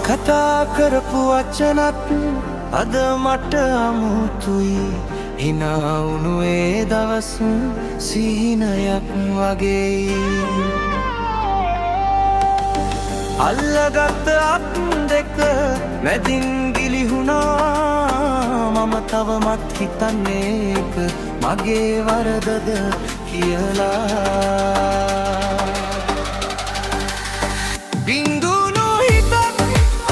කතා කරපු වචනත් අද මට අමුතුයි. හිනා වුණු ඒ දවස් සිහිනයක් වගේ. අල්ලගත් අත් දෙක මැදින් ගිලිහුණා. මම තවමත් හිතන්නේ ඒක මගේ වරදද කියලා. බින්දුණු හිතක්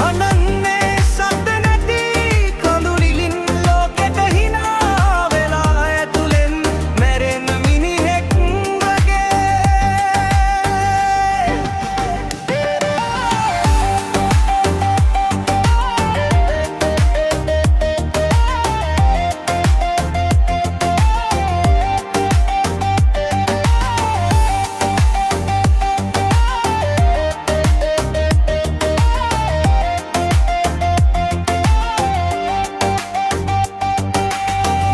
අනන්නේ සද්ද නැති කඳුලිලින් ලෝකෙට හිනා වෙලා ඇතුලෙන් මැරෙන මිනිහෙක්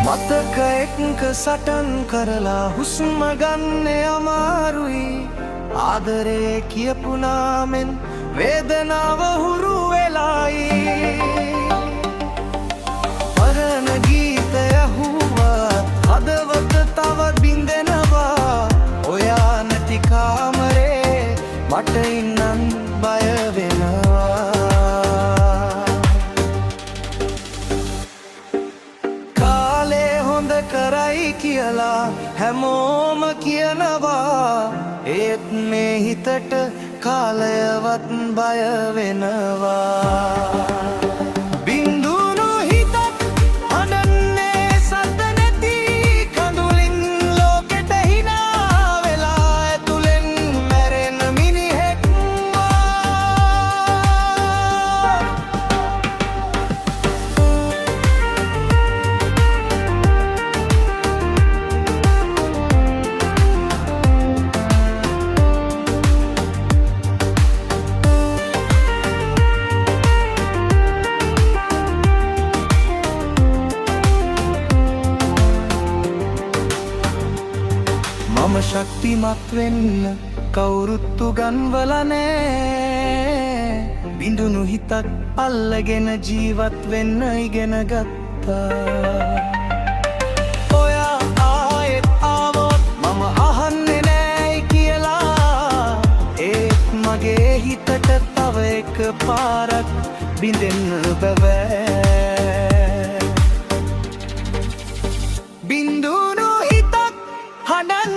මතක එක්ක සටන් කරලා හුස්ම ගන්න අමාරුයි. ආදරේ කියපු නාමෙන් වේදනාව හුරු වෙලායි. පරණ ගීත ඇහුවා හදවත තව බින්දෙනවා. ඔයා නැති කාමරේ මට ඉන්නන් බය වෙනවා. කරයි කියලා හැමෝම කියනවා. ඒත් මේ හිතට කාලයවත් බය වෙනවා. බින්දුණු හිතක් අනන්නේ සද්ද නැති කඳුලින් ලෝකෙට හිනා වෙලා ඇතුලෙන් මැරෙන මිනිහෙක් මම ශක්තිමත් වෙන්න කවුරුත් උගන්වල නෑ. බිඳුණු හිතක් අල්ලගෙන ජීවත් වෙන්න ඉගෙන ගත්තා. ඔයා ආයෙත් ආවොත් මම අහන්නේ නෑයි කියලා. ඒත් මගේ හිතට තව එක පාරක් බිඳෙන්න බෑ. බිඳුණු හිතක් හඬන්න